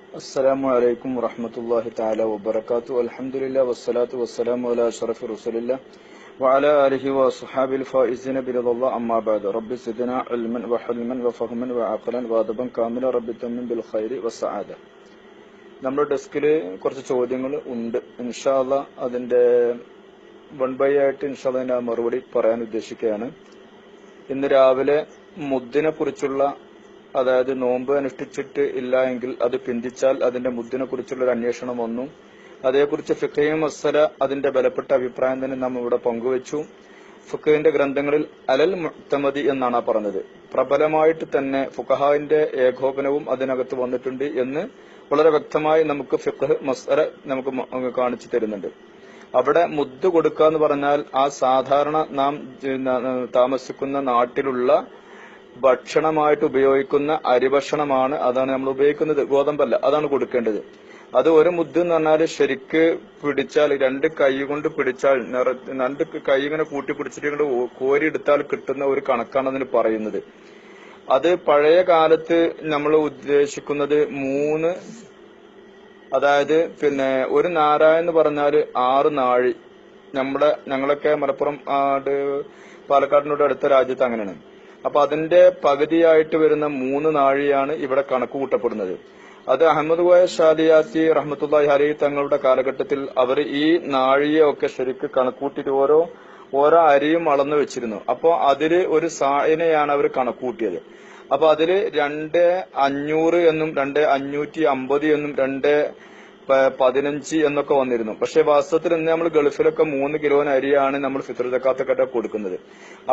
السلام عليكم ورحمة الله تعالى وبركاته. الحمد لله والصلاة والسلام على أشرف رسول الله وعلى آله وصحابه الفائزين برضا الله. أما بعد رب زدنا علما وحلما وفهما وعقلا وأدبا كاملا رب تمن بالخير والسعادة. നമ്മുടെ ഡെസ്കിൽ കുറച്ച് ചോദ്യങ്ങൾ ഉണ്ട്. ഇൻഷാ അല്ലാഹ് അതിന്റെ വൺ ബൈ ആയിട്ട് ഇൻഷാ അല്ലാഹ് ഞാൻ മറുപടി പറയാൻ ഉദ്ദേശിക്കുകയാണ്. ഇന്ന് രാവിലെ മുദ്ദിനെ കുറിച്ചുള്ള, അതായത് നോമ്പ് അനുഷ്ഠിച്ചിട്ട് ഇല്ല എങ്കിൽ അത് പിന്തിച്ചാൽ അതിന്റെ മുദ്ദിനെ കുറിച്ചുള്ള ഒരു അന്വേഷണം വന്നു. അതേക്കുറിച്ച് ഫിഖ്ഹ് മസ്അല അതിന്റെ ബലപ്പെട്ട അഭിപ്രായം തന്നെ നാം ഇവിടെ പങ്കുവച്ചു. ഫിഖ്ഹിന്റെ ഗ്രന്ഥങ്ങളിൽ അലൽ മുഅ്തമദി എന്നാണ് പറഞ്ഞത്. പ്രബലമായിട്ട് തന്നെ ഫുഖഹാന്റെ ഏകോപനവും അതിനകത്ത് വന്നിട്ടുണ്ട് എന്ന് വളരെ വ്യക്തമായി നമുക്ക് ഫിഖ്ഹ് മസ്അല നമുക്ക് കാണിച്ചു തരുന്നുണ്ട്. അവിടെ മുദ്ദ് കൊടുക്കുക എന്ന് പറഞ്ഞാൽ ആ സാധാരണ നാം താമസിക്കുന്ന നാട്ടിലുള്ള ഭക്ഷണമായിട്ട് ഉപയോഗിക്കുന്ന അരിഭക്ഷണമാണ്, അതാണ് നമ്മൾ ഉപയോഗിക്കുന്നത്, ഗോതമ്പല്ല, അതാണ് കൊടുക്കേണ്ടത്. അത് ഒരു മുദ്ദ് എന്ന് പറഞ്ഞാൽ ശരിക്ക് പിടിച്ചാൽ, രണ്ട് കൈ കൊണ്ട് പിടിച്ചാൽ, രണ്ട് കൈ ഇങ്ങനെ കൂട്ടി പിടിച്ചിട്ട് കോരിയെടുത്താൽ കിട്ടുന്ന ഒരു കണക്കാണ് അതിന് പറയുന്നത്. അത് പഴയ കാലത്ത് നമ്മൾ ഉദ്ദേശിക്കുന്നത് 3, അതായത് ഒരു നാര എന്ന് പറഞ്ഞാല് 6 നാഴി. ഞങ്ങളൊക്കെ മലപ്പുറം പാലക്കാടിനോട് അടുത്ത രാജ്യത്ത് അങ്ങനെയാണ്. അപ്പൊ അതിന്റെ പകുതിയായിട്ട് വരുന്ന 3 നാഴിയാണ് ഇവിടെ കണക്ക് കൂട്ടപ്പെടുന്നത്. അത് അഹമ്മദ് കോയ ഷാലിയാത്തി റഹ്മത്തുള്ളാഹി അലൈഹി തങ്ങളുടെ കാലഘട്ടത്തിൽ അവർ ഈ നാഴിയെ ഒക്കെ ശരിക്ക് കണക്കൂട്ടിട്ട് ഓരോ അരിയും അളന്നു വെച്ചിരുന്നു. അപ്പോ അതില് ഒരു സായിനെയാണ് അവർ കണക്കൂട്ടിയത്. അപ്പൊ അതില് 2,500 എന്നും 2,550 എന്നും 2,15 എന്നൊക്കെ വന്നിരുന്നു. പക്ഷെ വാസ്തവത്തിൽ ഇന്ന് നമ്മൾ ഗൾഫിലൊക്കെ 3 കിലോന് അരിയാണ് നമ്മൾ ഫിത്ർ സക്കാത്തൊക്കെ കൊടുക്കുന്നത്.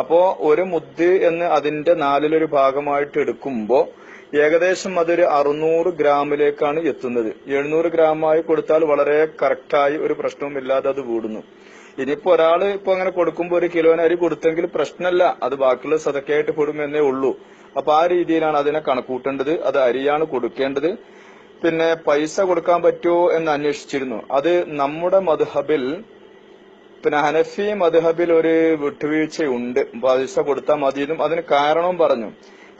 അപ്പോ ഒരു മുദ്ദ് എന്ന് അതിന്റെ 4-1 ഭാഗമായിട്ട് എടുക്കുമ്പോ ഏകദേശം അതൊരു 600 ഗ്രാമിലേക്കാണ് എത്തുന്നത്. 700 ഗ്രാമായി കൊടുത്താൽ വളരെ കറക്റ്റായി ഒരു പ്രശ്നവും ഇല്ലാതെ അത് കൂടുന്നു. ഇനിയിപ്പോ ഒരാള് ഇപ്പൊ അങ്ങനെ കൊടുക്കുമ്പോ 1 കിലോന് അരി കൊടുത്തെങ്കിൽ പ്രശ്നമല്ല, അത് ബാക്കിയുള്ള സദക്കയായിട്ട് കൊടുമെന്നേ ഉള്ളൂ. അപ്പൊ ആ രീതിയിലാണ് അതിനെ കണക്കൂട്ടേണ്ടത്. അത് അരിയാണ് കൊടുക്കേണ്ടത്. പിന്നെ പൈസ കൊടുക്കാൻ പറ്റുമോ എന്ന് അന്വേഷിച്ചിരുന്നു. അത് നമ്മുടെ മദ്ഹബിൽ, ഹനഫി മദ്ഹബിൽ ഒരു വിട്ടുവീഴ്ചയുണ്ട്. പൈസ കൊടുത്താൽ മതിയെന്നും അതിന് കാരണവും പറഞ്ഞു.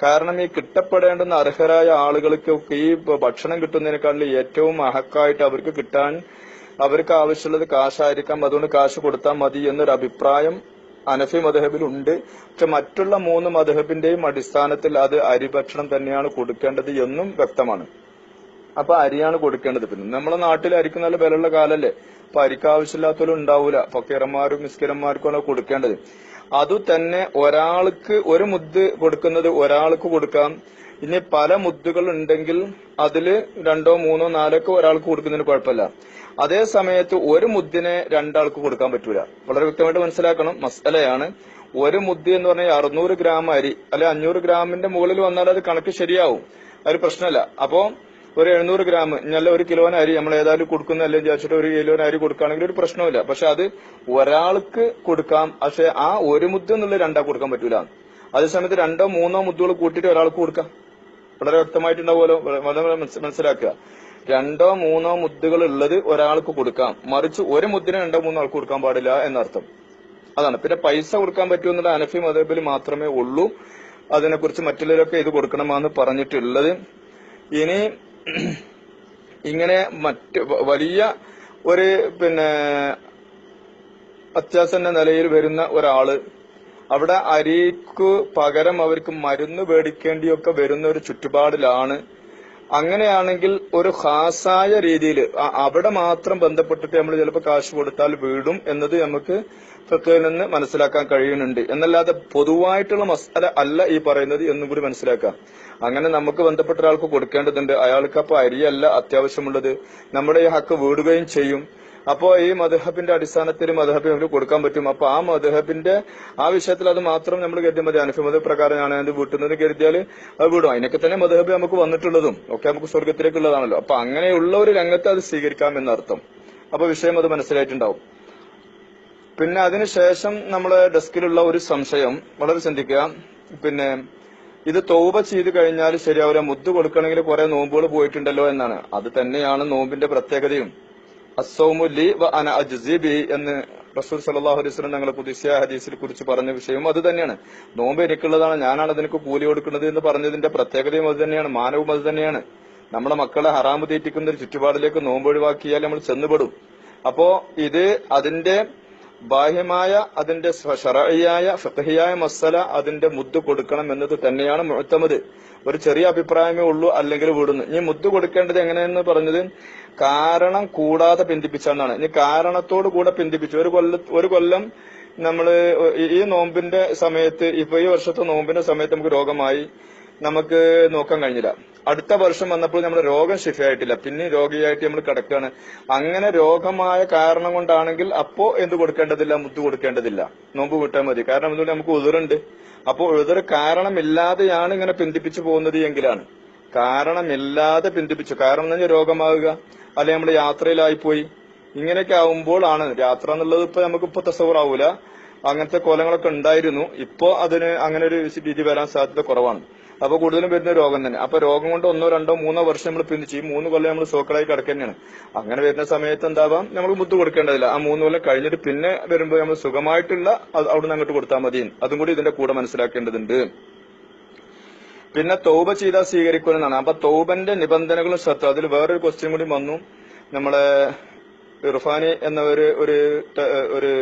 കാരണം ഈ കിട്ടപ്പെടേണ്ടുന്ന അർഹരായ ആളുകൾക്കൊക്കെ ഈ ഭക്ഷണം കിട്ടുന്നതിനേക്കാളും ഏറ്റവും അഹക്കായിട്ട് അവർക്ക് കിട്ടാൻ, അവർക്ക് ആവശ്യമുള്ളത് കാശായിരിക്കാം, അതുകൊണ്ട് കാശ് കൊടുത്താൽ മതി എന്നൊരു അഭിപ്രായം ഹനഫി മദ്ഹബിൽ ഉണ്ട്. പക്ഷെ മറ്റുള്ള 3 മദ്ഹബിന്റെയും അടിസ്ഥാനത്തിൽ അത് അരിഭക്ഷണം തന്നെയാണ് കൊടുക്കേണ്ടത് എന്നും വ്യക്തമാണ്. അപ്പൊ അരിയാണ് കൊടുക്കേണ്ടത്. പിന്നെ നമ്മുടെ നാട്ടിൽ അരിക്ക് നല്ല വിലയുള്ള കാലല്ലേ, അപ്പൊ അരിക്ക് ആവശ്യമില്ലാത്തവരും ഉണ്ടാവൂല. ഫക്കീറന്മാരും മിസ്കിരന്മാർക്കും കൊടുക്കേണ്ടത്. അതു തന്നെ ഒരാൾക്ക് ഒരു മുദ്ദ് കൊടുക്കുന്നത് ഒരാൾക്ക് കൊടുക്കാം. ഇനി പല മുദ്ദുകൾ ഉണ്ടെങ്കിൽ അതില് 2, 3, 4 ഒരാൾക്ക് കൊടുക്കുന്നതിന് കുഴപ്പമില്ല. അതേ സമയത്ത് ഒരു മുദ്ദിനെ 2 ആൾക്ക് കൊടുക്കാൻ പറ്റൂല. വളരെ വ്യക്തമായിട്ട് മനസ്സിലാക്കണം, മസ്അലയാണ്. ഒരു മുദ്ദ് എന്ന് പറഞ്ഞാൽ 600 ഗ്രാം അരി അല്ലെ 500 ഗ്രാമിന്റെ മുകളിൽ വന്നാൽ അത് കണക്ക് ശരിയാവും, അതൊരു പ്രശ്നമല്ല. അപ്പോ ഒരു 700 ഗ്രാം നല്ല 1 കിലോന് അരി നമ്മൾ ഏതായാലും കൊടുക്കുന്നല്ലേ വിചാരിച്ചിട്ട് 1 കിലോന് അരി കൊടുക്കുകയാണെങ്കിൽ ഒരു പ്രശ്നമില്ല. പക്ഷെ അത് ഒരാൾക്ക് കൊടുക്കാം. പക്ഷെ ആ ഒരു മുദ്ദ എന്നുള്ളത് 2 ആൾക്ക് കൊടുക്കാൻ പറ്റൂല. അതേസമയത്ത് 2, 3 മുദ്ദുകൾ കൂട്ടിയിട്ട് ഒരാൾക്ക് കൊടുക്കാം. വളരെ വ്യക്തമായിട്ടുണ്ടാവുമല്ലോ, വളരെ മനസ്സിലാക്കുക. 2, 3 മുദ്ദുകൾ ഉള്ളത് ഒരാൾക്ക് കൊടുക്കാം. മറിച്ച് ഒരു മുദ്ദിനെ 2, 3 ആൾക്ക് കൊടുക്കാൻ പാടില്ല എന്നർത്ഥം. അതാണ്. പിന്നെ പൈസ കൊടുക്കാൻ പറ്റുമെന്നുള്ള ഹനഫി മദ്ഹബിൽ മാത്രമേ ഉള്ളൂ. അതിനെക്കുറിച്ച് മറ്റുള്ളവരൊക്കെ ഇത് കൊടുക്കണമെന്ന് പറഞ്ഞിട്ടുള്ളത്. ഇനി ഇങ്ങനെ മറ്റ് വലിയ ഒരു അത്യാസന്ന നിലയിൽ വരുന്ന ഒരാള് അവിടെ അരിക്ക് പകരം അവർക്ക് മരുന്ന് മേടിക്കേണ്ടിയൊക്കെ വരുന്ന ഒരു ചുറ്റുപാടിലാണ്. അങ്ങനെയാണെങ്കിൽ ഒരു ഖാസായ രീതിയിൽ അവിടെ മാത്രം ബന്ധപ്പെട്ടിട്ട് നമ്മൾ ചിലപ്പോൾ കാശ് കൊടുത്താൽ വീടും എന്നത് നമുക്ക് ഫിഖ്ഹിൽ നിന്ന് മനസ്സിലാക്കാൻ കഴിയുന്നുണ്ട്. എന്നല്ലാതെ പൊതുവായിട്ടുള്ള മസ്അല അല്ല ഈ പറയുന്നത് എന്നും കൂടി മനസ്സിലാക്കാം. അങ്ങനെ നമുക്ക് ബന്ധപ്പെട്ട ഒരാൾക്ക് കൊടുക്കേണ്ടതുണ്ട്. അയാൾക്ക് അപ്പൊ അരിയല്ല അത്യാവശ്യമുള്ളത്, നമ്മുടെ ഈ ഹക്ക് വീടുകയും ചെയ്യും. അപ്പോ ഈ മദ്ഹബിന്റെ അടിസ്ഥാനത്തിൽ മദ്ഹബിന് കൊടുക്കാൻ പറ്റും. അപ്പൊ ആ മദ്ഹബിന്റെ ആ വിഷയത്തിൽ അത് മാത്രം നമ്മൾ കരുതിയാൽ മതി. ഹനഫി മദ്ഹബ് പ്രകാരമാണ് അത് വീട്ടുന്നത് കരുതിയാൽ അത് വീടും. അതിനൊക്കെ തന്നെ മദ്ഹബ് നമുക്ക് വന്നിട്ടുള്ളതും ഒക്കെ നമുക്ക് സ്വർഗത്തിലേക്കുള്ളതാണല്ലോ. അപ്പൊ അങ്ങനെയുള്ള ഒരു രംഗത്ത് അത് സ്വീകരിക്കാം എന്നർത്ഥം. അപ്പൊ വിഷയം അത് മനസ്സിലായിട്ടുണ്ടാവും. പിന്നെ അതിനുശേഷം നമ്മളെ ഡെസ്കിലുള്ള ഒരു സംശയം വളരെ ചിന്തിക്കുക. ഇത് തൗബ ചെയ്ത് കഴിഞ്ഞാൽ ശരിയാവില്ല, മുദ്ദ് കൊടുക്കണമെങ്കിൽ കുറെ നോമ്പുകൾ പോയിട്ടുണ്ടല്ലോ എന്നാണ്. അത് തന്നെയാണ് നോമ്പിന്റെ പ്രത്യേകതയും. അസ്സൗമു ലി വ അന അജ്സി ബിഹി എന്ന് റസൂൽ സല്ലല്ലാഹു അലൈഹി വസല്ലം ഞങ്ങളെ ഖുദ്സിയ ഹദീസിൽ കുറിച്ച് പറഞ്ഞ വിഷയവും അത് തന്നെയാണ്. നോമ്പ് എനിക്കുള്ളതാണ്, ഞാനാണ് അതിനൊക്കെ കൂലി കൊടുക്കുന്നത് എന്ന് പറഞ്ഞതിന്റെ പ്രത്യേകതയും അത് തന്നെയാണ്, മാനവും അത് തന്നെയാണ്. നമ്മുടെ മക്കളെ ഹറാമ് തീറ്റിക്കുന്ന ഒരു ചുറ്റുപാടിലേക്ക് നോമ്പ് ഒഴിവാക്കിയാൽ നമ്മൾ ചെന്നുപെടും. അപ്പോ ഇത് അതിന്റെ ബാഹ്യമായ, അതിന്റെ ശറഈയായ ഫിഖ്ഹിയായ മസല അതിന്റെ മുദ്ദ് കൊടുക്കണം എന്നത് തന്നെയാണ് മുഅ്തമദ്. ഒരു ചെറിയ അഭിപ്രായമേ ഉള്ളൂ, അല്ലെങ്കിൽ വിടുന്നു. ഇനി മുദ്ദ് കൊടുക്കേണ്ടത് എങ്ങനെയെന്ന് പറഞ്ഞത് കാരണം കൂടാതെ പിന്തിപ്പിച്ചാണ്. ഇനി കാരണത്തോട് കൂടെ പിന്തിപ്പിച്ചു. ഒരു കൊല്ലം നമ്മള് ഈ നോമ്പിന്റെ സമയത്ത്, ഇപ്പൊ ഈ വർഷത്തെ നോമ്പിന്റെ സമയത്ത് നമുക്ക് രോഗമായി, നമുക്ക് നോക്കാൻ കഴിഞ്ഞില്ല. അടുത്ത വർഷം വന്നപ്പോൾ നമ്മുടെ രോഗം ശിഫയായിട്ടില്ല, പിന്നെ രോഗിയായിട്ട് നമ്മൾ കിടക്കുകയാണ്. അങ്ങനെ രോഗമായ കാരണം കൊണ്ടാണെങ്കിൽ അപ്പോ എന്ത് കൊടുക്കേണ്ടതില്ല, മുദ്ദ് കൊടുക്കേണ്ടതില്ല, നോമ്പ് വിട്ടാൽ മതി. കാരണം എന്തുകൊണ്ട് നമുക്ക് ഉദറുണ്ട്. അപ്പോ ഉദർ കാരണമില്ലാതെയാണ് ഇങ്ങനെ പിന്തിപ്പിച്ചു പോകുന്നത് എങ്കിലാണ്. കാരണമില്ലാതെ പിന്തിപ്പിച്ചു, കാരണം എന്ന് പറഞ്ഞാൽ രോഗമാവുക, അല്ലെ നമ്മൾ യാത്രയിലായിപ്പോയി, ഇങ്ങനെയൊക്കെ ആവുമ്പോൾ ആണ്. യാത്ര എന്നുള്ളത് ഇപ്പൊ നമുക്കിപ്പോ തസവ്വുറാവൂല, അങ്ങനത്തെ കോലങ്ങളൊക്കെ ഉണ്ടായിരുന്നു. ഇപ്പോ അതിന് അങ്ങനെ ഒരു രീതി വരാൻ സാധ്യത കുറവാണ്. അപ്പൊ കൂടുതലും വരുന്ന രോഗം തന്നെ. അപ്പൊ രോഗം കൊണ്ട് 1, 2, 3 വർഷം നമ്മൾ പിന്തിച്ച്, ഈ 3 കൊല്ലം നമ്മൾ സോക്കളായി കിടക്കുന്നതാണ്. അങ്ങനെ വരുന്ന സമയത്ത് എന്താവാം, നമ്മൾ മുദ്ദ് കൊടുക്കേണ്ടതില്ല. ആ 3 കൊല്ലം കഴിഞ്ഞിട്ട് പിന്നെ വരുമ്പോൾ നമ്മൾ സുഖമായിട്ടുള്ള അവിടുന്ന് അങ്ങോട്ട് കൊടുത്താൽ മതി. അതും കൂടി ഇതിന്റെ കൂടെ മനസ്സിലാക്കേണ്ടതുണ്ട്. പിന്നെ തൗബ ചെയ്താൽ സ്വീകരിക്കുമെന്നാണ്. അപ്പൊ തൗബന്റെ നിബന്ധനകളും ശ്രദ്ധ. അതിൽ വേറൊരു ക്വസ്റ്റ്യൻ കൂടി വന്നു. നമ്മളെ ഇർഫാനി എന്ന ഒരു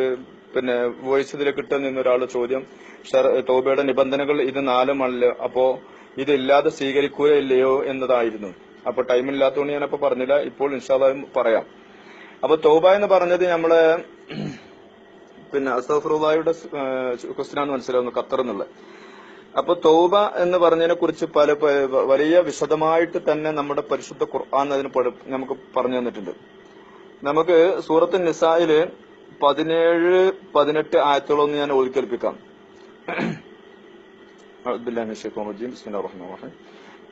പിന്നെ വോയിസ് ഇതിൽ കിട്ടുന്ന ഒരാൾ ചോദ്യം, തൗബയുടെ നിബന്ധനകൾ ഇത് 4 അപ്പോ ഇതില്ലാതെ സ്വീകരിക്കുകയില്ലയോ എന്നതായിരുന്നു. അപ്പൊ ടൈമില്ലാത്തതുകൊണ്ട് ഞാനപ്പോ പറഞ്ഞില്ല, ഇപ്പോൾ ഇൻഷാ അല്ലാഹ് പറയാം. അപ്പൊ തൗബ എന്ന് പറഞ്ഞത് നമ്മളെ പിന്നെ അസ്തഗ്ഫിറുല്ലാഹയുടെ ക്വസ്റ്റ്യനാണ് മനസ്സിലാവുന്നു, ഖത്തർ എന്നുള്ള. അപ്പൊ തൗബ എന്ന് പറഞ്ഞതിനെ കുറിച്ച് വലിയ വിശദമായിട്ട് തന്നെ നമ്മുടെ പരിശുദ്ധ ഖുർആൻ അതിന് നമുക്ക് പറഞ്ഞു തന്നിട്ടുണ്ട്. നമുക്ക് സൂറത്ത് നിസായില് 17-18 ആയത്തുകളൊന്ന് ഞാൻ ഓതിക്കേൽപ്പിക്കാം.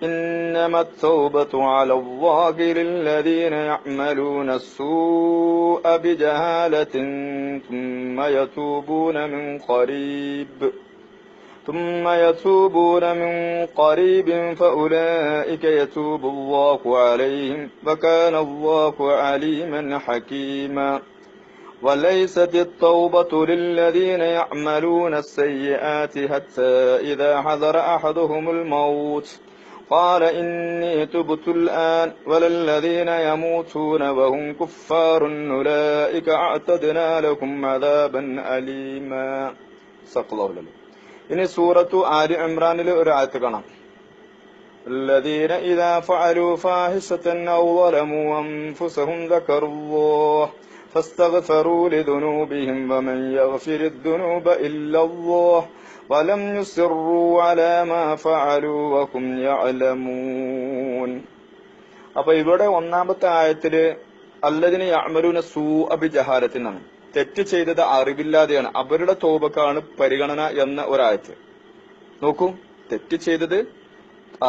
إنما التوبة على الله للذين يعملون السوء بجهالة ثم يتوبون من قريب فأولئك يتوب الله عليهم وكان الله عليما حكيما وليست التوبة للذين يعملون السيئات حتى إذا حضر أحدهم الموت قال إني تبت الآن وللذين يموتون وهم كفار أولئك أعتدنا لهم عذابا أليما. صدق الله العظيم. ഇനി സൂറത്തു ആലി ഇമ്രാനിൽ ഒരു ആയത്ത് കാണാം. الذين إذا فعلوا فاحشة أو ظلموا أنفسهم ذكروا الله فاستغفروا لذنوبهم ومن يغفر الذنوب إلا الله ولم يصروا على ما فعلوا وهم يعلمون. അപ്പൊ ഇവിടെ ഒന്നാമത്തെ ആയത്തില് അല്ലദീന യഅമലൂന സൂഅ ബിജഹാലത്തിനാണ്. തെറ്റ് ചെയ്തത് അറിവില്ലാതെയാണ്, അവരുടെ തോബക്കാണ് പരിഗണന എന്ന ഒരായത്ത്. നോക്കൂ, തെറ്റ് ചെയ്തത്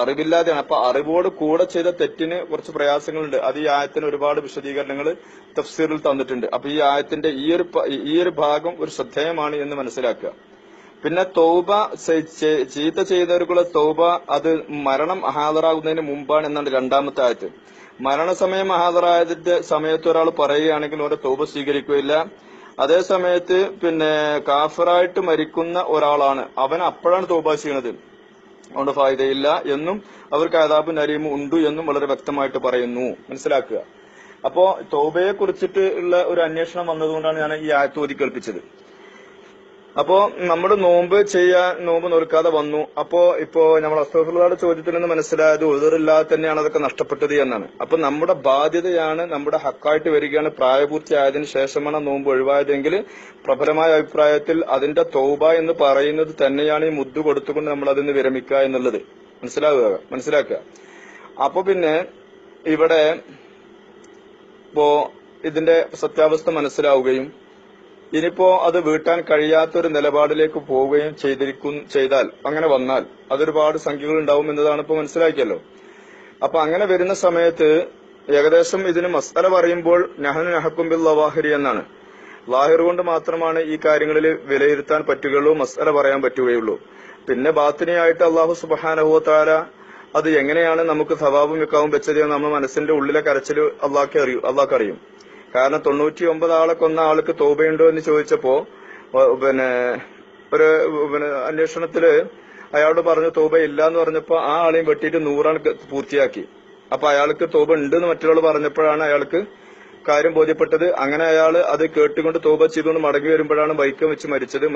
അറിവില്ലാതെയാണ്. അപ്പൊ അറിവോട് കൂടെ ചെയ്ത തെറ്റിന് കുറച്ച് പ്രയാസങ്ങളുണ്ട്. അത് ഈ ആയത്തിന് ഒരുപാട് വിശദീകരണങ്ങൾ തഫ്സീറിൽ തന്നിട്ടുണ്ട്. അപ്പൊ ഈ ആയത്തിന്റെ ഈ ഒരു ഭാഗം ഒരു ശ്രദ്ധേയമാണ് എന്ന് മനസ്സിലാക്കുക. പിന്നെ തൗബ ചീത്ത ചെയ്തവർക്കുള്ള തൗബ അത് മരണം ഹാജറാകുന്നതിന് മുമ്പാണ് എന്നാണ് രണ്ടാമത്തെ ആയത്ത്. മരണസമയം ഹാജറായതിന്റെ സമയത്ത് ഒരാൾ പറയുകയാണെങ്കിൽ അവരുടെ തൗബ സ്വീകരിക്കുകയില്ല. അതേ സമയത്ത് പിന്നെ കാഫിറായിട്ട് മരിക്കുന്ന ഒരാളാണ്, അവൻ അപ്പോഴാണ് തൗബ ചെയ്യണത്, അതുകൊണ്ട് ഫായിദയില്ല എന്നും അവർക്ക് അദാബുൻ അലീം ഉണ്ട് എന്നും വളരെ വ്യക്തമായിട്ട് പറയുന്നു. മനസ്സിലാക്കുക. അപ്പോ തൗബയെ കുറിച്ചിട്ട് ഉള്ള ഒരു അന്വേഷണം വന്നതുകൊണ്ടാണ് ഞാൻ ഈ ആയത്ത് ഓതി കേൾപ്പിച്ചത്. അപ്പോ നമ്മുടെ നോമ്പ് നോൽക്കാതെ വന്നു. ഇപ്പോ നമ്മൾ അസ്തഗ്ഫിറുള്ളാഹയുടെ ചോദ്യത്തിൽ നിന്ന് മനസ്സിലായത് ഉദറില്ലാതെ തന്നെയാണ് അതൊക്കെ നഷ്ടപ്പെട്ടത് എന്നാണ്. അപ്പൊ നമ്മുടെ ബാധ്യതയാണ്, നമ്മുടെ ഹക്കായിട്ട് വരികയാണ്. പ്രായപൂർത്തിയായതിനു ശേഷമാണ് നോമ്പ് ഒഴിവായതെങ്കിൽ പ്രബലമായ അഭിപ്രായത്തിൽ അതിന്റെ തൗബ എന്ന് പറയുന്നത് തന്നെയാണ് ഈ മുദ്ദ് കൊടുത്തുകൊണ്ട് നമ്മൾ അതിന് വിരമിക്കുക എന്നുള്ളത് മനസ്സിലാക്കുക. അപ്പൊ പിന്നെ ഇവിടെ ഇപ്പോ ഇതിന്റെ സത്യാവസ്ഥ മനസ്സിലാവുകയും ഇനിയിപ്പോ അത് വീട്ടാൻ കഴിയാത്തൊരു നിലപാടിലേക്ക് പോവുകയും ചെയ്താൽ, അങ്ങനെ വന്നാൽ അതൊരുപാട് സംഖ്യകൾ ഉണ്ടാവും എന്നതാണ് ഇപ്പൊ മനസ്സിലാക്കിയല്ലോ. അപ്പൊ അങ്ങനെ വരുന്ന സമയത്ത് ഏകദേശം ഇതിന് മസ്അല പറയുമ്പോൾ നഹ്നു നഹ്കും ബിൽ ലവാഹിരി എന്നാണ്. ലാഹിർ കൊണ്ട് മാത്രമാണ് ഈ കാര്യങ്ങളിൽ വിലയിരുത്താൻ പറ്റുകയുള്ളൂ, മസ്അല പറയാൻ പറ്റുകയുള്ളൂ. പിന്നെ ബാത്തിനിയായിട്ട് അല്ലാഹു സുബ്ഹാനഹു വ തആല അത് എങ്ങനെയാണ് നമുക്ക് സവാബും മിക്കാവും വെച്ചത് എന്ന് നമ്മുടെ മനസ്സിന്റെ ഉള്ളിലെ കരച്ചിൽ അള്ളാഹ്ക്ക് അറിയും. കാരണം 99 ആളെ കൊന്ന ആൾക്ക് തൗബയുണ്ടോ എന്ന് ചോദിച്ചപ്പോ ഒരു അന്വേഷണത്തില് അയാളോട് പറഞ്ഞു തൗബ ഇല്ല എന്ന് പറഞ്ഞപ്പോ ആ ആളെയും വെട്ടിയിട്ട് 100 പൂർത്തിയാക്കി. അപ്പൊ അയാൾക്ക് തോപ ഉണ്ട് എന്ന് മറ്റൊരാൾ പറഞ്ഞപ്പോഴാണ് അയാൾക്ക് കാര്യം ബോധ്യപ്പെട്ടത്. അങ്ങനെ അയാൾ അത് കേട്ടുകൊണ്ട് തോപ ചെയ്തുകൊണ്ട് മടങ്ങി വരുമ്പോഴാണ് ബൈക്കം വെച്ച് മരിച്ചത്.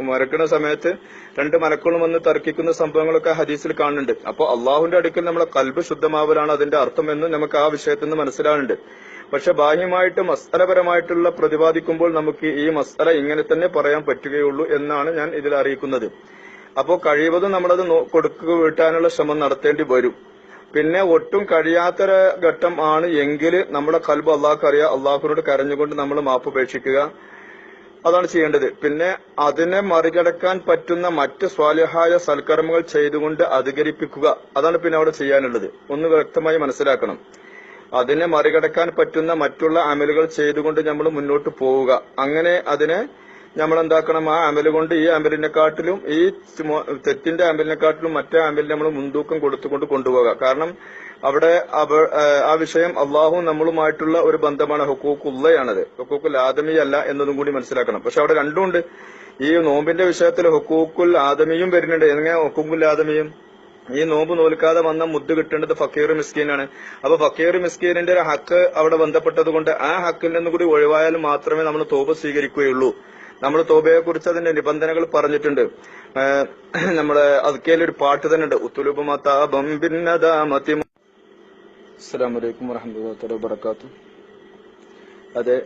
മരക്കുന്ന സമയത്ത് 2 മലക്കളും വന്ന് തർക്കിക്കുന്ന സംഭവങ്ങളൊക്കെ ഹദീസിൽ കാണുന്നുണ്ട്. അപ്പൊ അള്ളാഹുവിന്റെ അടുക്കൽ നമ്മളെ കൽബ് ശുദ്ധമാവലാണ് അതിന്റെ അർത്ഥം എന്ന് നമുക്ക് ആ വിഷയത്തിൽ നിന്ന് മനസ്സിലാവുന്നുണ്ട്. പക്ഷെ ബാഹ്യമായിട്ട് മസ്അലപരമായിട്ടുള്ള പ്രതിപാദിക്കുമ്പോൾ നമുക്ക് ഈ മസ്അല ഇങ്ങനെ തന്നെ പറയാൻ പറ്റുകയുള്ളൂ എന്നാണ് ഞാൻ ഇതിൽ അറിയിക്കുന്നത്. അപ്പോൾ കഴിവതും നമ്മളത് കൊടുക്കുക വീട്ടാനുള്ള ശ്രമം നടത്തേണ്ടി വരും. പിന്നെ ഒട്ടും കഴിയാത്തൊരു ഘട്ടം ആണ് എങ്കിൽ നമ്മുടെ കൽബ് അള്ളാഹ്ക്ക് അറിയാം, അള്ളാഹുവിനോട് കരഞ്ഞുകൊണ്ട് നമ്മൾ മാപ്പുപേക്ഷിക്കുക, അതാണ് ചെയ്യേണ്ടത്. പിന്നെ അതിനെ മറികടക്കാൻ പറ്റുന്ന മറ്റ് സ്വാലിഹായ സൽക്കർമ്മങ്ങൾ ചെയ്തുകൊണ്ട് അധികരിപ്പിക്കുക, അതാണ് പിന്നെ അവിടെ ചെയ്യാനുള്ളത്. ഒന്ന് വ്യക്തമായി മനസ്സിലാക്കണം. അതിനെ മറികടക്കാൻ പറ്റുന്ന മറ്റുള്ള അമലുകൾ ചെയ്തുകൊണ്ട് നമ്മൾ മുന്നോട്ട് പോവുക. അങ്ങനെ അതിനെ നമ്മൾ എന്താക്കണം, ആ അമല് കൊണ്ട് ഈ അമലിനെക്കാട്ടിലും ഈ തെറ്റിന്റെ അമലിനെക്കാട്ടിലും മറ്റേ അമലിന് നമ്മൾ മുൻതൂക്കം കൊടുത്തുകൊണ്ട് കൊണ്ടുപോകുക. കാരണം അവിടെ ആ വിഷയം അള്ളാഹു നമ്മളുമായിട്ടുള്ള ഒരു ബന്ധമാണ്, ഹുക്കൂക്കുള്ളയാണത്, ഹുക്കൂക്കുൽ ആദമിയല്ല എന്നതും കൂടി മനസ്സിലാക്കണം. പക്ഷെ അവിടെ രണ്ടുമുണ്ട്. ഈ നോമ്പിന്റെ വിഷയത്തിൽ ഹുക്കൂക്കുൽ ആദമിയും വരുന്നുണ്ട്. എങ്ങനെ ഹുക്കൂക്കുൽ ആദമിയും? ഈ നോമ്പ് നോൽക്കാതെ വന്ന മുദ്ദ് കിട്ടേണ്ടത് ഫക്കീർ മിസ്കീനാണ്. അപ്പൊ ഫക്കീർ മിസ്കീനിന്റെ ഒരു ഹക്ക് അവിടെ ബന്ധപ്പെട്ടത് കൊണ്ട് ആ ഹക്കിൽ നിന്നും കൂടി ഒഴിവായാലും മാത്രമേ നമ്മൾ തോപ സ്വീകരിക്കുകയുള്ളൂ. നമ്മൾ തോബയെ കുറിച്ച് അതിന്റെ നിബന്ധനകൾ പറഞ്ഞിട്ടുണ്ട്. നമ്മുടെ അദ്കയിലൊരു പാട്ട് തന്നെ ഉണ്ട്, അസ്സലാമലൈക്കും വറഹ്മത്തുള്ളാഹി വബറകാതുഹു. അതെ,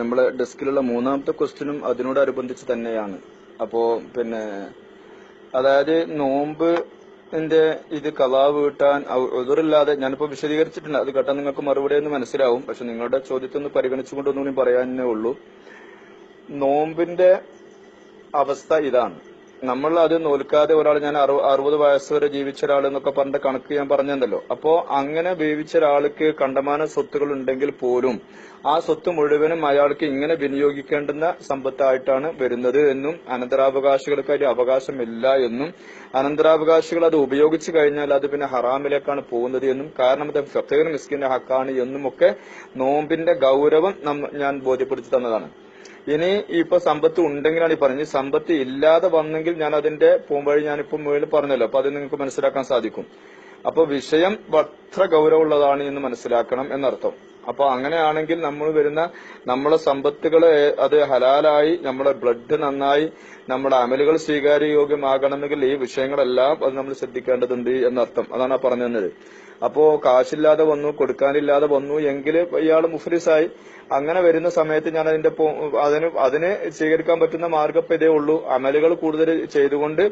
നമ്മളെ ഡെസ്കിലുള്ള 3ാമത്തെ ക്വസ്റ്റ്യനും അതിനോടനുബന്ധിച്ച് തന്നെയാണ്. അപ്പോ അതായത് നോമ്പ് ഇത് ഖളാ വീട്ടാൻ ഉദറില്ലാതെ ഞാനിപ്പോ വിശദീകരിച്ചിട്ടുണ്ട്, അത് കേട്ടാൽ നിങ്ങൾക്ക് മറുപടി എന്ന് മനസ്സിലാവും. പക്ഷെ നിങ്ങളുടെ ചോദ്യത്തൊന്ന് പരിഗണിച്ചുകൊണ്ട് ഒന്നുകൂടി പറയാനേ ഉള്ളൂ. നോമ്പിന്റെ അവസ്ഥ ഇതാണ്. നമ്മൾ അത് നോൽക്കാതെ ഒരാൾ, ഞാൻ 60 വയസ്സ് വരെ ജീവിച്ച ഒരാൾ എന്നൊക്കെ പറഞ്ഞ കണക്ക് ഞാൻ പറഞ്ഞല്ലോ. അപ്പോ അങ്ങനെ ജീവിച്ച ഒരാൾക്ക് കണ്ടമാന സ്വത്തുകൾ ഉണ്ടെങ്കിൽ പോലും ആ സ്വത്ത് മുഴുവനും അയാൾക്ക് ഇങ്ങനെ വിനിയോഗിക്കേണ്ടുന്ന സമ്പത്തായിട്ടാണ് വരുന്നത് എന്നും അനന്തരാവകാശികൾക്ക് അതിന് അവകാശമില്ല എന്നും അനന്തരാവകാശികൾ അത് ഉപയോഗിച്ചു കഴിഞ്ഞാൽ അത് പിന്നെ ഹറാമിലേക്കാണ് പോകുന്നത് എന്നും കാരണം അത് ഫഖീർ മിസ്കിന്റെ ഹക്കാണ് എന്നും ഒക്കെ നോമ്പിന്റെ ഗൗരവം ഞാൻ ബോധ്യപ്പെടുത്തി തന്നതാണ്. ഇനി ഇപ്പൊ സമ്പത്ത് ഉണ്ടെങ്കിലാണ് ഈ പറഞ്ഞത്. സമ്പത്ത് ഇല്ലാതെ വന്നെങ്കിൽ ഞാൻ അതിന്റെ പോംവഴി ഞാനിപ്പോ മുകളിൽ പറഞ്ഞല്ലോ, അപ്പൊ അത് നിങ്ങൾക്ക് മനസ്സിലാക്കാൻ സാധിക്കും. അപ്പൊ വിഷയം അത്ര ഗൗരവമുള്ളതാണ് എന്ന് മനസ്സിലാക്കണം എന്നർത്ഥം. അപ്പൊ അങ്ങനെയാണെങ്കിൽ നമ്മൾ വരുന്ന നമ്മളെ സമ്പത്തുകളെ അത് ഹലാലായി, നമ്മുടെ ബ്ലഡ് നന്നായി, നമ്മുടെ അമലുകൾ സ്വീകാര്യയോഗ്യമാകണമെങ്കിൽ ഈ വിഷയങ്ങളെല്ലാം അത് നമ്മൾ ശ്രദ്ധിക്കേണ്ടതുണ്ട് എന്നർത്ഥം. അതാണ് പറഞ്ഞു തന്നത്. അപ്പോ കാശില്ലാതെ വന്നു, കൊടുക്കാനില്ലാതെ വന്നു എങ്കിൽ ഇയാൾ മുഫ്ലിസായി. അങ്ങനെ വരുന്ന സമയത്ത് ഞാൻ അതിന് സ്വീകരിക്കാൻ പറ്റുന്ന മാർഗ്ഗം ഇതേ ഉള്ളൂ. അമലുകൾ കൂടുതൽ ചെയ്തുകൊണ്ട്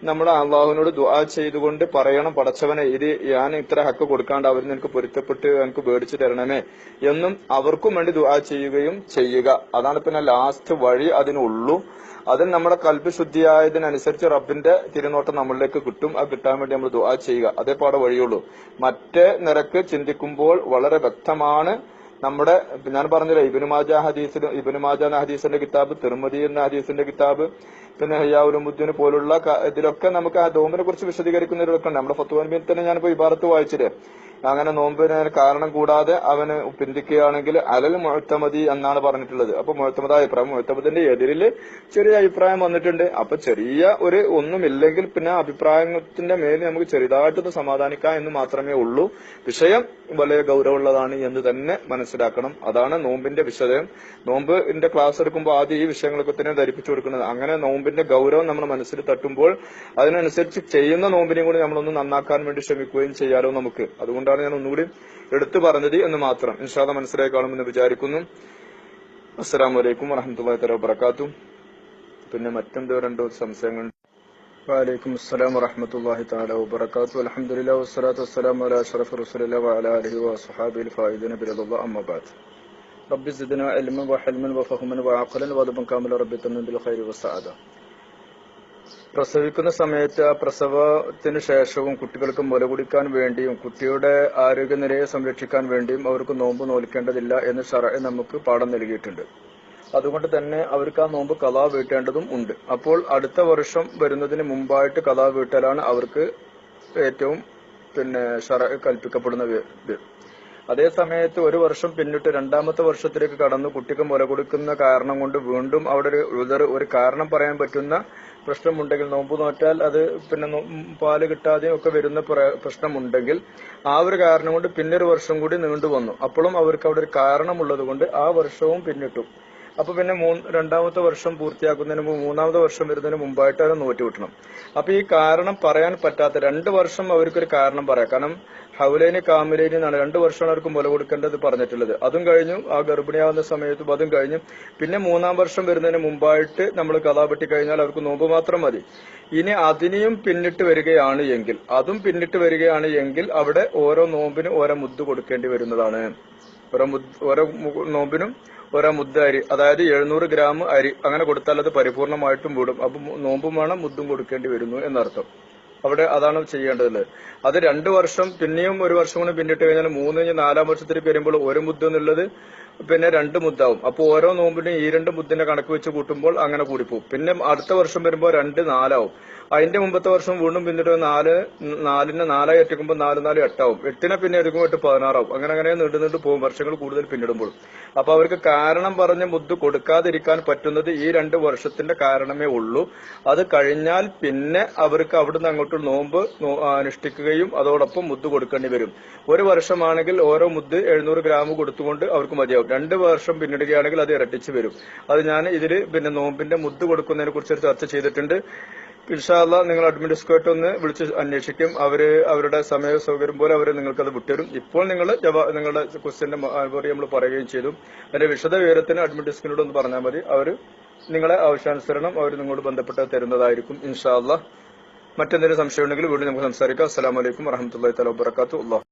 നമ്മുടെ അള്ളാഹുവിനോട് ദുആ ചെയ്തുകൊണ്ട് പറയണം, പടച്ചവനെ ഇത് ഞാൻ ഇത്ര ഹക്ക് കൊടുക്കാണ്ട് അവർ നിനക്ക് പൊരുത്തപ്പെട്ട് എനിക്ക് മേടിച്ചു തരണമേ എന്നും അവർക്കും വേണ്ടി ദുആ ചെയ്യുകയും ചെയ്യുക. അതാണ് പിന്നെ ലാസ്റ്റ് വഴി അതിനുള്ളൂ. അതിൽ നമ്മുടെ കൽബ് ശുദ്ധിയായതിനനുസരിച്ച് റബ്ബിന്റെ തിരുനോട്ടം നമ്മളിലേക്ക് കിട്ടും. അത് കിട്ടാൻ വേണ്ടി നമ്മൾ ദുആ ചെയ്യുക, അതേ പാടെ വഴിയുള്ളൂ. മറ്റേ നിരക്ക് ചിന്തിക്കുമ്പോൾ വളരെ വ്യക്തമാണ്. നമ്മുടെ ഞാൻ പറഞ്ഞില്ല, ഇബ്നു മാജ ഹദീസിന്റെ കിതാബ്, തിർമിദി എന്ന ഹദീസിന്റെ കിതാബ്, പിന്നെ ഹയ്യാഉലുമുദ്ദീൻ പോലുള്ള ഇതിലൊക്കെ നമുക്ക് ആ നോമ്പിനെ കുറിച്ച് വിശദീകരിക്കുന്നതിലൊക്കെ ഉണ്ട്. നമ്മുടെ ഫത്വാൻബിയിൽ തന്നെ ഞാനിപ്പോ ഇബാറത്ത് വായിച്ചില്ലേ, അങ്ങനെ നോമ്പിന് കാരണം കൂടാതെ അവന് പിന്തിക്കുകയാണെങ്കിൽ അലൽ മുഅ്തമദി എന്നാണ് പറഞ്ഞിട്ടുള്ളത്. അപ്പൊ മുഅ്തമദായ അഭിപ്രായം, മുഅ്തമദിന്റെ എതിരിൽ ചെറിയ അഭിപ്രായം വന്നിട്ടുണ്ട്. അപ്പൊ ചെറിയ ഒന്നുമില്ലെങ്കിൽ പിന്നെ അഭിപ്രായത്തിന്റെ മേൽ നമുക്ക് ചെറുതായിട്ടൊന്ന് സമാധാനിക്കാം എന്ന് മാത്രമേ ഉള്ളൂ. വിഷയം വളരെ ഗൗരവമുള്ളതാണ് എന്ന് തന്നെ മനസ്സിലാക്കണം. അതാണ് നോമ്പിന്റെ വിഷയം. നോമ്പിന്റെ ക്ലാസ് എടുക്കുമ്പോൾ ആദ്യം ഈ വിഷയങ്ങളൊക്കെ തന്നെ ധരിപ്പിച്ചു കൊടുക്കുന്നത്. അങ്ങനെ നോമ്പിന്റെ ഗൗരവം നമ്മുടെ മനസ്സിൽ തട്ടുമ്പോൾ അതിനനുസരിച്ച് ചെയ്യുന്ന നോമ്പിനെയും കൂടി നമ്മളൊന്ന് നന്നാക്കാൻ വേണ്ടി ശ്രമിക്കുകയും ചെയ്യാലോ നമുക്ക്. അതുകൊണ്ടാണ് ഞാൻ ഒന്നുകൂടി എടുത്തു പറഞ്ഞത് എന്ന് മാത്രം. ഇൻഷാ അല്ലാഹ് മനസ്സിലായി കാണുമെന്ന് വിചാരിക്കുന്നു. അസ്സലാമു അലൈക്കും വറഹ്മത്തുള്ളാഹി വബറകാതുഹു. പിന്നെ മറ്റെന്തോ 2 സംശയങ്ങൾ. വഅലൈക്കും അസ്സലാം വറഹ്മത്തുള്ളാഹി തആല വബറകാതുഹു. അൽഹംദുലില്ലാഹി വസ്സലാത്തു വസ്സലാമു അലാ അഷ്റഫി റസൂലില്ലാഹി വഅലാ ആലിഹി വസ്വഹാബിഹിൽ ഫായിദീന ബിറളില്ലാഹി അമ്മാ ബഅദ്. റബ്ബി സിദ്നാ ഇൽമൻ വഹൽമൻ വഫഹ്മൻ വഅഖലൻ വദബൻ കാമില റബ്ബി തമിൻ ബിൽ ഖൈരി വസ്സഅദ. പ്രസവിക്കുന്ന സമയത്ത് ആ പ്രസവത്തിന് ശേഷവും കുട്ടികൾക്ക് മുല കുടിക്കാൻ വേണ്ടിയും കുട്ടിയുടെ ആരോഗ്യനിലയെ സംരക്ഷിക്കാൻ വേണ്ടിയും അവർക്ക് നോമ്പ് നോൽക്കേണ്ടതില്ല എന്ന് ശറഅ് നമുക്ക് പാഠം നൽകിയിട്ടുണ്ട്. അതുകൊണ്ട് തന്നെ അവർക്ക് ആ നോമ്പ് ഖളാ വീട്ടേണ്ടതും ഉണ്ട്. അപ്പോൾ അടുത്ത വർഷം വരുന്നതിന് മുമ്പായിട്ട് ഖളാ വീട്ടലാണ് അവർക്ക് ഏറ്റവും ശറഅ് കൽപ്പിക്കപ്പെടുന്നത്. അതേ സമയത്ത് 1 വർഷം പിന്നിട്ട് 2ാമത്തെ വർഷത്തിലേക്ക് കടന്നു കുട്ടിക്ക് മുല കൊടുക്കുന്ന കാരണം കൊണ്ട് വീണ്ടും അവിടെ ഒരു കാരണം പറയാൻ പറ്റുന്ന പ്രശ്നമുണ്ടെങ്കിൽ, നോമ്പ് നോറ്റാൽ അത് പിന്നെ പാല് കിട്ടാതെയും ഒക്കെ വരുന്ന പ്രശ്നമുണ്ടെങ്കിൽ ആ ഒരു കാരണം കൊണ്ട് പിന്നെ ഒരു വർഷം കൂടി നീണ്ടു വന്നു. അപ്പോഴും അവർക്ക് അവിടെ ഒരു കാരണമുള്ളത് കൊണ്ട് ആ വർഷവും പിന്നിട്ടു. അപ്പൊ പിന്നെ രണ്ടാമത്തെ വർഷം പൂർത്തിയാക്കുന്നതിന് മുമ്പ് മൂന്നാമത്തെ വർഷം വരുന്നതിന് മുമ്പായിട്ട് അത് നോറ്റുവിട്ടണം. അപ്പൊ ഈ കാരണം പറയാൻ പറ്റാത്ത 2 വർഷം അവർക്കൊരു കാരണം പറയാം. കാരണം ഹൗലൈനി കാമിലൈനി എന്നാണ് 2 വർഷമാണ് അവർക്ക് മുല കൊടുക്കേണ്ടത് പറഞ്ഞിട്ടുള്ളത്. അതും കഴിഞ്ഞു, ആ ഗർഭിണിയാവുന്ന സമയത്തും അതും കഴിഞ്ഞു. പിന്നെ 3-ാം വർഷം വരുന്നതിന് മുമ്പായിട്ട് നമ്മൾ കഥാ പെട്ടി കഴിഞ്ഞാൽ അവർക്ക് നോമ്പ് മാത്രം മതി. ഇനി അതിനെയും പിന്നിട്ട് വരികയാണ് എങ്കിൽ, അതും പിന്നിട്ട് വരികയാണ് എങ്കിൽ അവിടെ ഓരോ നോമ്പിനും ഓരോ മുദ്ദ് കൊടുക്കേണ്ടി വരുന്നതാണ്. ഓരോ നോമ്പിനും ഓരോ മുദ്ദ അരി, അതായത് 700 ഗ്രാം അരി അങ്ങനെ കൊടുത്താൽ അത് പരിപൂർണമായിട്ടും വിടും. അപ്പൊ നോമ്പും വേണം, മുദ്ദും കൊടുക്കേണ്ടി വരുന്നു എന്നർത്ഥം. അവിടെ അതാണ് ചെയ്യേണ്ടത്. അത് 2 വർഷം പിന്നെയും ഒരു വർഷം കൊണ്ട് പിന്നിട്ട് കഴിഞ്ഞാൽ 3-4-ാം വർഷത്തിലേക്ക് വരുമ്പോൾ ഒരു മുദ്ദ എന്നുള്ളത് പിന്നെ 2 മുദ്ദാവും. അപ്പൊ ഓരോ നോമ്പിനും ഈ 2 മുദ്ദിന്റെ കണക്ക് വെച്ച് കൂട്ടുമ്പോൾ അങ്ങനെ കൂടിപ്പോവും. പിന്നെ അടുത്ത വർഷം വരുമ്പോൾ 2 4 അതിന്റെ മുമ്പത്തെ വർഷം വീണ്ടും പിന്നിട്ട് 4-നെ 4 എത്തിക്കുമ്പോൾ 4 4 8 8-നെ പിന്നെ എടുക്കുമ്പോൾ 8 16 അങ്ങനെ നീണ്ടു പോകും വർഷങ്ങൾ കൂടുതൽ പിന്നിടുമ്പോൾ. അപ്പൊ അവർക്ക് കാരണം പറഞ്ഞ് മുദ്ദ് കൊടുക്കാതിരിക്കാൻ പറ്റുന്നത് ഈ 2 വർഷത്തിന്റെ കാരണമേ ഉള്ളൂ. അത് കഴിഞ്ഞാൽ പിന്നെ അവർക്ക് അവിടുന്ന് അങ്ങോട്ട് നോമ്പ് അനുഷ്ഠിക്കുകയും അതോടൊപ്പം മുദ്ദ് കൊടുക്കേണ്ടി വരും. ഒരു വർഷമാണെങ്കിൽ ഓരോ മുദ്ദ് 700 ഗ്രാം കൊടുത്തുകൊണ്ട് അവർക്ക് മതിയാവും. 2 വർഷം പിന്നിടുകയാണെങ്കിൽ അത് ഇരട്ടിച്ച് വരും. അത് ഞാൻ ഇതില് പിന്നെ നോമ്പിന്റെ മുദ്ദ് കൊടുക്കുന്നതിനെ കുറിച്ച് ചർച്ച ചെയ്തിട്ടുണ്ട്. ഇൻഷാ അല്ലാഹ് നിങ്ങൾ അഡ്മിനിസ്ട്രേറ്റർ ഒന്ന് വിളിച്ച് അന്വേഷിക്കും. അവരുടെ സമയ സൗകര്യം പോലെ അവർ നിങ്ങൾക്കത് വിട്ടുതരും. ഇപ്പോൾ നിങ്ങളുടെ ക്വസ്റ്റ്യന്റെ മറുപടി നമ്മൾ പറയുകയും ചെയ്തു. അതിന്റെ വിശദ വിവരത്തിന് അഡ്മിനിസ്ട്രേറ്ററിനോട് ഒന്ന് പറഞ്ഞാൽ മതി. അവർ നിങ്ങളെ ആവശ്യാനുസരണം അവർ നിങ്ങളോട് ബന്ധപ്പെട്ട് തരുന്നതായിരിക്കും ഇൻഷാ അല്ലാഹ്. മറ്റെന്തെങ്കിലും സംശയം ഉണ്ടെങ്കിൽ വീണ്ടും നമുക്ക് സംസാരിക്കാം. അസ്സലാമു അലൈക്കും വറഹ്മത്തുള്ളാഹി തആല വബറകാതുഹു.